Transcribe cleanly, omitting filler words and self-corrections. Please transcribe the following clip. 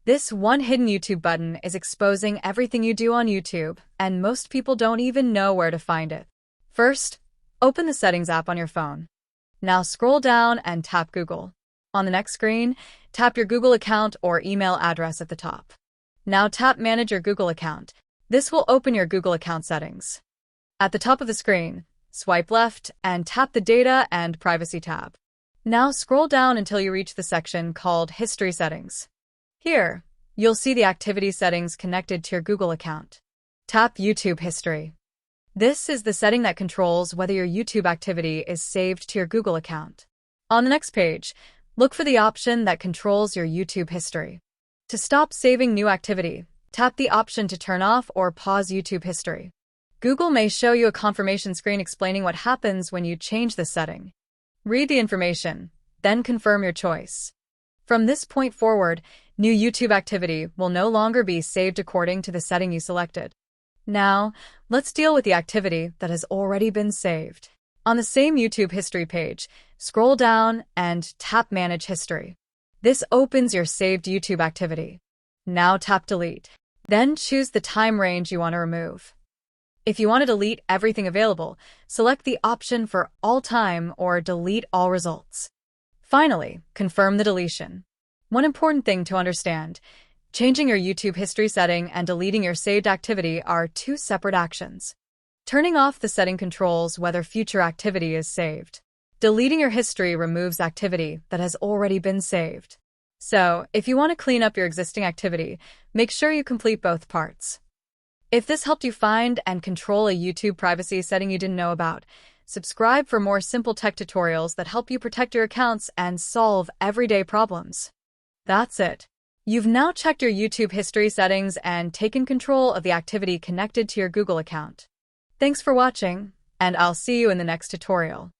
This one hidden YouTube button is exposing everything you do on YouTube, and most people don't even know where to find it. First, open the Settings app on your phone. Now scroll down and tap Google. On the next screen, tap your Google account or email address at the top. Now tap Manage your Google account. This will open your Google account settings. At the top of the screen, swipe left and tap the Data and Privacy tab. Now scroll down until you reach the section called History Settings. Here, you'll see the activity settings connected to your Google account. Tap YouTube History. This is the setting that controls whether your YouTube activity is saved to your Google account. On the next page, look for the option that controls your YouTube history. To stop saving new activity, tap the option to turn off or pause YouTube history. Google may show you a confirmation screen explaining what happens when you change this setting. Read the information, then confirm your choice. From this point forward, new YouTube activity will no longer be saved according to the setting you selected. Now, let's deal with the activity that has already been saved. On the same YouTube history page, scroll down and tap Manage History. This opens your saved YouTube activity. Now tap Delete. Then choose the time range you want to remove. If you want to delete everything available, select the option for All Time or Delete All Results. Finally, confirm the deletion. One important thing to understand: changing your YouTube history setting and deleting your saved activity are two separate actions. Turning off the setting controls whether future activity is saved. Deleting your history removes activity that has already been saved. So, if you want to clean up your existing activity, make sure you complete both parts. If this helped you find and control a YouTube privacy setting you didn't know about, subscribe for more simple tech tutorials that help you protect your accounts and solve everyday problems. That's it. You've now checked your YouTube history settings and taken control of the activity connected to your Google account. Thanks for watching, and I'll see you in the next tutorial.